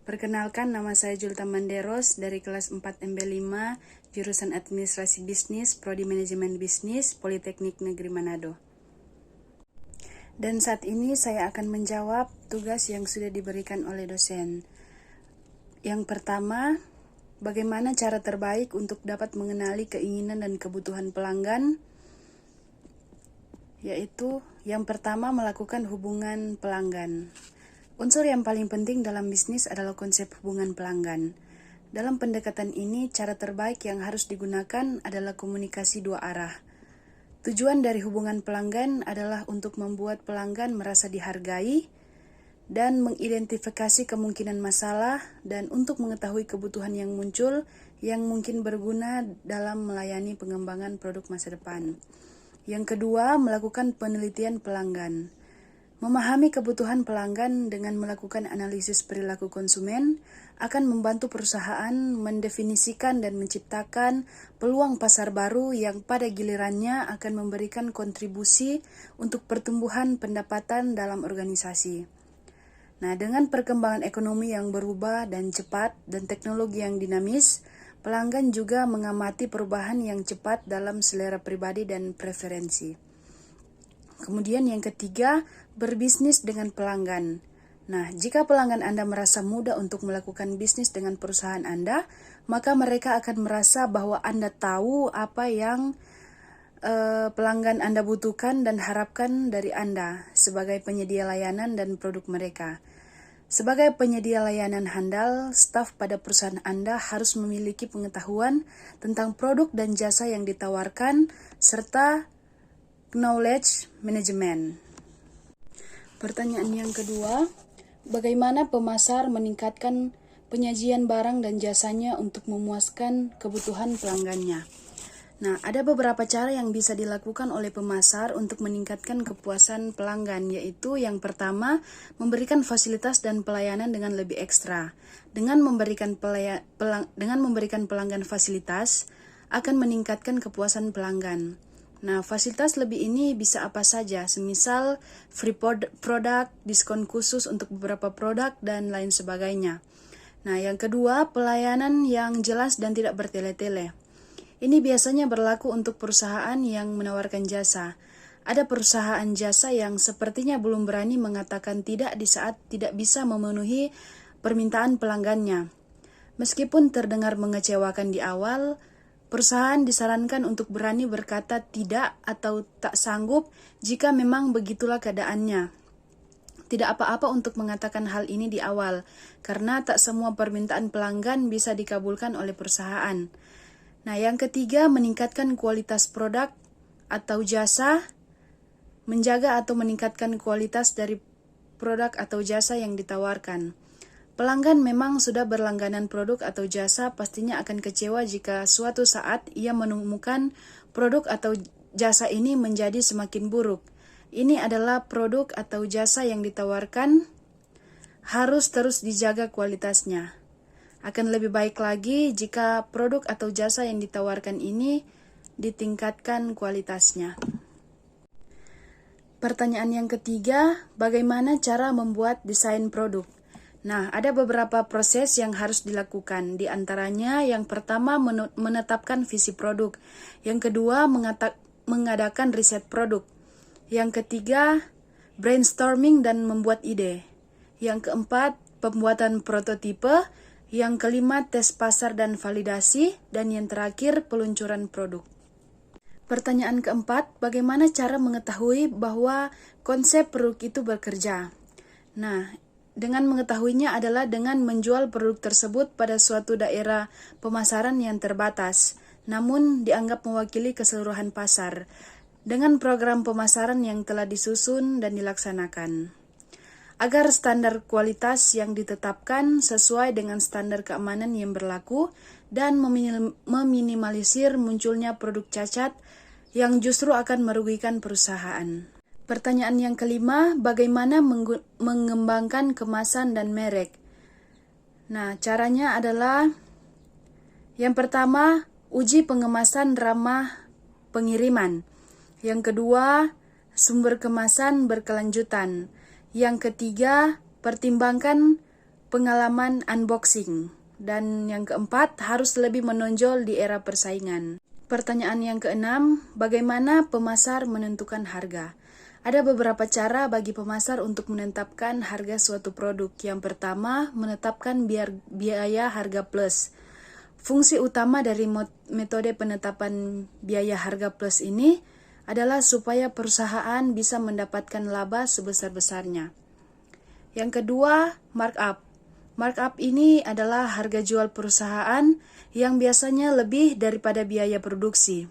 Perkenalkan, nama saya Julta Manderos dari kelas 4 MB5, jurusan Administrasi Bisnis, Prodi Manajemen Bisnis, Politeknik Negeri Manado. Dan saat ini saya akan menjawab tugas yang sudah diberikan oleh dosen. Yang pertama, bagaimana cara terbaik untuk dapat mengenali keinginan dan kebutuhan pelanggan? Yaitu, yang pertama, melakukan hubungan pelanggan. Unsur yang paling penting dalam bisnis adalah konsep hubungan pelanggan. Dalam pendekatan ini, cara terbaik yang harus digunakan adalah komunikasi dua arah. Tujuan dari hubungan pelanggan adalah untuk membuat pelanggan merasa dihargai dan mengidentifikasi kemungkinan masalah dan untuk mengetahui kebutuhan yang muncul yang mungkin berguna dalam melayani pengembangan produk masa depan. Yang kedua, melakukan penelitian pelanggan. Memahami kebutuhan pelanggan dengan melakukan analisis perilaku konsumen akan membantu perusahaan mendefinisikan dan menciptakan peluang pasar baru yang pada gilirannya akan memberikan kontribusi untuk pertumbuhan pendapatan dalam organisasi. Nah, dengan perkembangan ekonomi yang berubah dan cepat dan teknologi yang dinamis, pelanggan juga mengamati perubahan yang cepat dalam selera pribadi dan preferensi. Kemudian yang ketiga, berbisnis dengan pelanggan. Nah, jika pelanggan Anda merasa mudah untuk melakukan bisnis dengan perusahaan Anda, maka mereka akan merasa bahwa Anda tahu apa yang pelanggan Anda butuhkan dan harapkan dari Anda sebagai penyedia layanan dan produk mereka. Sebagai penyedia layanan handal, staf pada perusahaan Anda harus memiliki pengetahuan tentang produk dan jasa yang ditawarkan, serta knowledge management. Pertanyaan yang kedua, bagaimana pemasar meningkatkan penyajian barang dan jasanya untuk memuaskan kebutuhan pelanggannya? Nah, ada beberapa cara yang bisa dilakukan oleh pemasar untuk meningkatkan kepuasan pelanggan, yaitu yang pertama, memberikan fasilitas dan pelayanan dengan lebih ekstra. Dengan memberikan pelanggan fasilitas akan meningkatkan kepuasan pelanggan. Nah, fasilitas lebih ini bisa apa saja, semisal free product, diskon khusus untuk beberapa produk, dan lain sebagainya. Nah, yang kedua, pelayanan yang jelas dan tidak bertele-tele. Ini biasanya berlaku untuk perusahaan yang menawarkan jasa. Ada perusahaan jasa yang sepertinya belum berani mengatakan tidak di saat tidak bisa memenuhi permintaan pelanggannya. Meskipun terdengar mengecewakan di awal, perusahaan disarankan untuk berani berkata tidak atau tak sanggup jika memang begitulah keadaannya. Tidak apa-apa untuk mengatakan hal ini di awal, karena tak semua permintaan pelanggan bisa dikabulkan oleh perusahaan. Nah, yang ketiga, meningkatkan kualitas produk atau jasa, menjaga atau meningkatkan kualitas dari produk atau jasa yang ditawarkan. Pelanggan memang sudah berlangganan produk atau jasa pastinya akan kecewa jika suatu saat ia menemukan produk atau jasa ini menjadi semakin buruk. Ini adalah produk atau jasa yang ditawarkan harus terus dijaga kualitasnya. Akan lebih baik lagi jika produk atau jasa yang ditawarkan ini ditingkatkan kualitasnya. Pertanyaan yang ketiga, bagaimana cara membuat desain produk? Nah, ada beberapa proses yang harus dilakukan. Di antaranya, yang pertama menetapkan visi produk. Yang kedua, mengadakan riset produk. Yang ketiga, brainstorming dan membuat ide. Yang keempat, pembuatan prototipe. Yang kelima, tes pasar dan validasi. Dan yang terakhir, peluncuran produk. Pertanyaan keempat, bagaimana cara mengetahui bahwa konsep produk itu bekerja? Nah, dengan mengetahuinya adalah dengan menjual produk tersebut pada suatu daerah pemasaran yang terbatas, namun dianggap mewakili keseluruhan pasar, dengan program pemasaran yang telah disusun dan dilaksanakan. Agar standar kualitas yang ditetapkan sesuai dengan standar keamanan yang berlaku dan meminimalisir munculnya produk cacat yang justru akan merugikan perusahaan. Pertanyaan yang kelima, bagaimana mengembangkan kemasan dan merek? Nah, caranya adalah yang pertama, uji pengemasan ramah pengiriman. Yang kedua, sumber kemasan berkelanjutan. Yang ketiga, pertimbangkan pengalaman unboxing. Dan yang keempat, harus lebih menonjol di era persaingan. Pertanyaan yang keenam, bagaimana pemasar menentukan harga? Ada beberapa cara bagi pemasar untuk menetapkan harga suatu produk. Yang pertama, menetapkan biaya harga plus. Fungsi utama dari metode penetapan biaya harga plus ini adalah supaya perusahaan bisa mendapatkan laba sebesar-besarnya. Yang kedua, markup. Markup ini adalah harga jual perusahaan yang biasanya lebih daripada biaya produksi.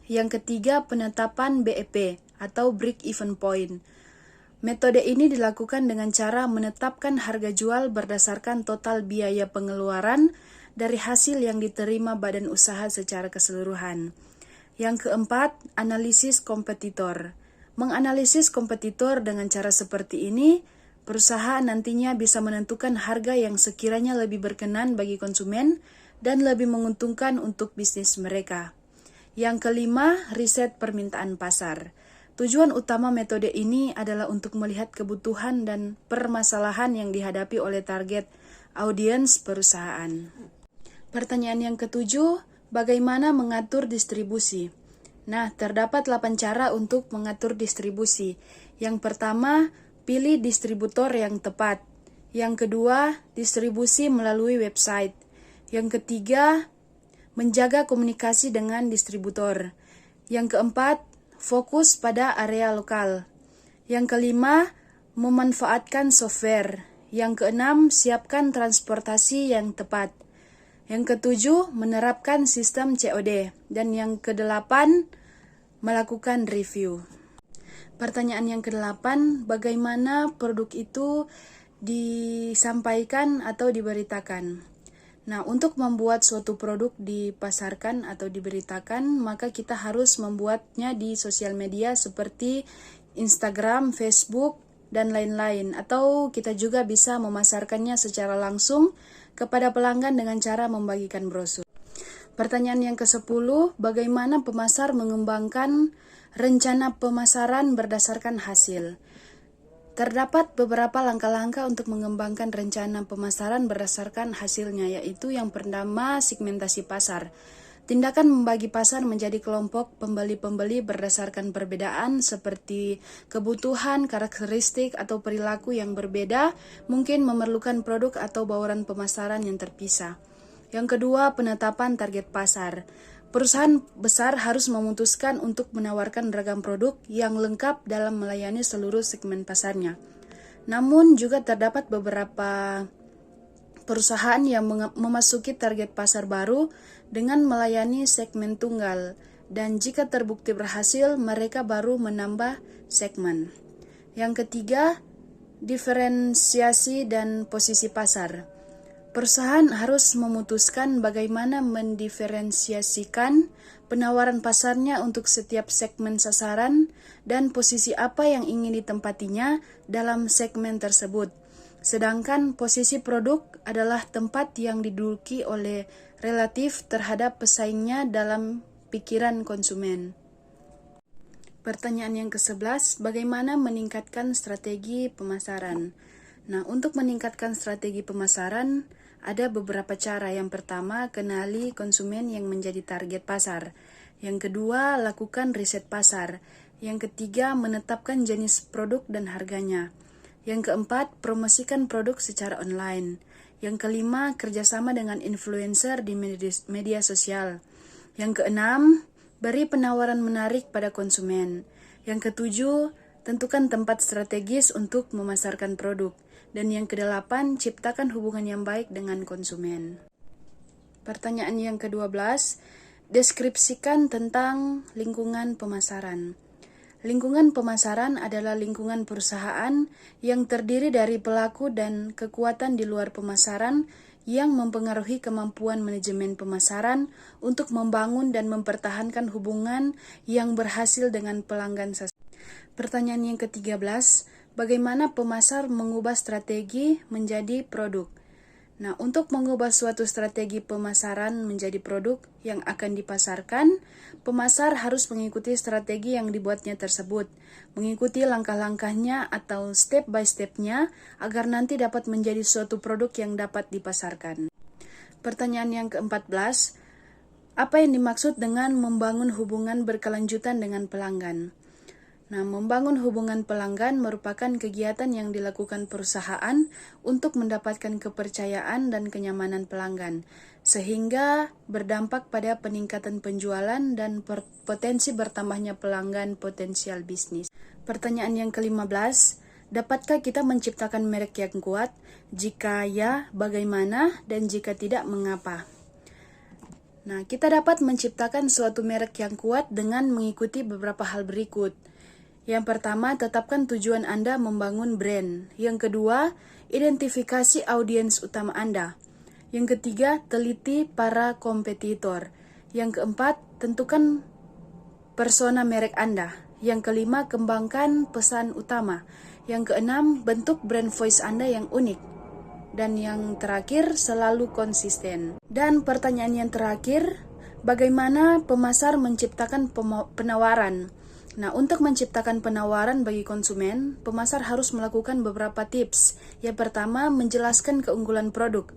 Yang ketiga, penetapan BEP atau break even point. Metode ini dilakukan dengan cara menetapkan harga jual berdasarkan total biaya pengeluaran dari hasil yang diterima badan usaha secara keseluruhan. Yang keempat, analisis kompetitor. Menganalisis kompetitor dengan cara seperti ini, perusahaan nantinya bisa menentukan harga yang sekiranya lebih berkenan bagi konsumen dan lebih menguntungkan untuk bisnis mereka. Yang kelima, riset permintaan pasar. Tujuan utama metode ini adalah untuk melihat kebutuhan dan permasalahan yang dihadapi oleh target audiens perusahaan. Pertanyaan yang ketujuh, bagaimana mengatur distribusi? Nah, terdapat 8 cara untuk mengatur distribusi. Yang pertama, pilih distributor yang tepat. Yang kedua, distribusi melalui website. Yang ketiga, menjaga komunikasi dengan distributor. Yang keempat, fokus pada area lokal. Yang kelima, memanfaatkan software. Yang keenam, siapkan transportasi yang tepat. Yang ketujuh, menerapkan sistem COD. Dan yang kedelapan, melakukan review. Pertanyaan yang kedelapan, bagaimana produk itu disampaikan atau diberitakan? Nah, untuk membuat suatu produk dipasarkan atau diberitakan, maka kita harus membuatnya di sosial media seperti Instagram, Facebook, dan lain-lain. Atau kita juga bisa memasarkannya secara langsung kepada pelanggan dengan cara membagikan brosur. Pertanyaan yang ke-10, bagaimana pemasar mengembangkan rencana pemasaran berdasarkan hasil? Terdapat beberapa langkah-langkah untuk mengembangkan rencana pemasaran berdasarkan hasilnya, yaitu yang pertama, segmentasi pasar. Tindakan membagi pasar menjadi kelompok pembeli-pembeli berdasarkan perbedaan seperti kebutuhan, karakteristik, atau perilaku yang berbeda, mungkin memerlukan produk atau bauran pemasaran yang terpisah. Yang kedua, penetapan target pasar. Perusahaan besar harus memutuskan untuk menawarkan ragam produk yang lengkap dalam melayani seluruh segmen pasarnya. Namun juga terdapat beberapa perusahaan yang memasuki target pasar baru dengan melayani segmen tunggal, dan jika terbukti berhasil, mereka baru menambah segmen. Yang ketiga, diferensiasi dan posisi pasar. Perusahaan harus memutuskan bagaimana mendiferensiasikan penawaran pasarnya untuk setiap segmen sasaran dan posisi apa yang ingin ditempatinya dalam segmen tersebut. Sedangkan posisi produk adalah tempat yang diduduki oleh relatif terhadap pesaingnya dalam pikiran konsumen. Pertanyaan yang ke-11, bagaimana meningkatkan strategi pemasaran? Nah, untuk meningkatkan strategi pemasaran, ada beberapa cara. Yang pertama, kenali konsumen yang menjadi target pasar. Yang kedua, lakukan riset pasar. Yang ketiga, menetapkan jenis produk dan harganya. Yang keempat, promosikan produk secara online. Yang kelima, kerjasama dengan influencer di media sosial. Yang keenam, beri penawaran menarik pada konsumen. Yang ketujuh, tentukan tempat strategis untuk memasarkan produk. Dan yang kedelapan, ciptakan hubungan yang baik dengan konsumen. Pertanyaan yang ke-12, deskripsikan tentang lingkungan pemasaran. Lingkungan pemasaran adalah lingkungan perusahaan yang terdiri dari pelaku dan kekuatan di luar pemasaran yang mempengaruhi kemampuan manajemen pemasaran untuk membangun dan mempertahankan hubungan yang berhasil dengan pelanggan sasaran. Pertanyaan yang ke-13, bagaimana pemasar mengubah strategi menjadi produk? Nah, untuk mengubah suatu strategi pemasaran menjadi produk yang akan dipasarkan, pemasar harus mengikuti strategi yang dibuatnya tersebut, mengikuti langkah-langkahnya atau step by step-nya agar nanti dapat menjadi suatu produk yang dapat dipasarkan. Pertanyaan yang ke-14, apa yang dimaksud dengan membangun hubungan berkelanjutan dengan pelanggan? Nah, membangun hubungan pelanggan merupakan kegiatan yang dilakukan perusahaan untuk mendapatkan kepercayaan dan kenyamanan pelanggan, sehingga berdampak pada peningkatan penjualan dan potensi bertambahnya pelanggan potensial bisnis. Pertanyaan yang ke-15, dapatkah kita menciptakan merek yang kuat? Jika ya, bagaimana? Dan jika tidak, mengapa? Nah, kita dapat menciptakan suatu merek yang kuat dengan mengikuti beberapa hal berikut. Yang pertama, tetapkan tujuan Anda membangun brand. Yang kedua, identifikasi audiens utama Anda. Yang ketiga, teliti para kompetitor. Yang keempat, tentukan persona merek Anda. Yang kelima, kembangkan pesan utama. Yang keenam, bentuk brand voice Anda yang unik. Dan yang terakhir, selalu konsisten. Dan pertanyaan yang terakhir, bagaimana pemasar menciptakan penawaran? Nah, untuk menciptakan penawaran bagi konsumen, pemasar harus melakukan beberapa tips. Yang pertama, menjelaskan keunggulan produk.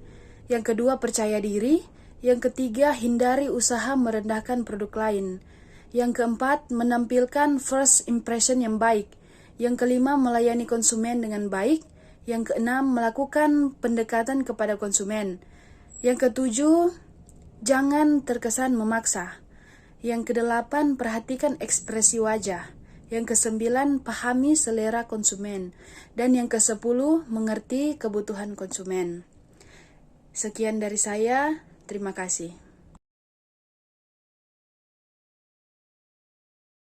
Yang kedua, percaya diri. Yang ketiga, hindari usaha merendahkan produk lain. Yang keempat, menampilkan first impression yang baik. Yang kelima, melayani konsumen dengan baik. Yang keenam, melakukan pendekatan kepada konsumen. Yang ketujuh, jangan terkesan memaksa. Yang kedelapan, perhatikan ekspresi wajah. Yang kesembilan, pahami selera konsumen. Dan yang kesepuluh, mengerti kebutuhan konsumen. Sekian dari saya, terima kasih.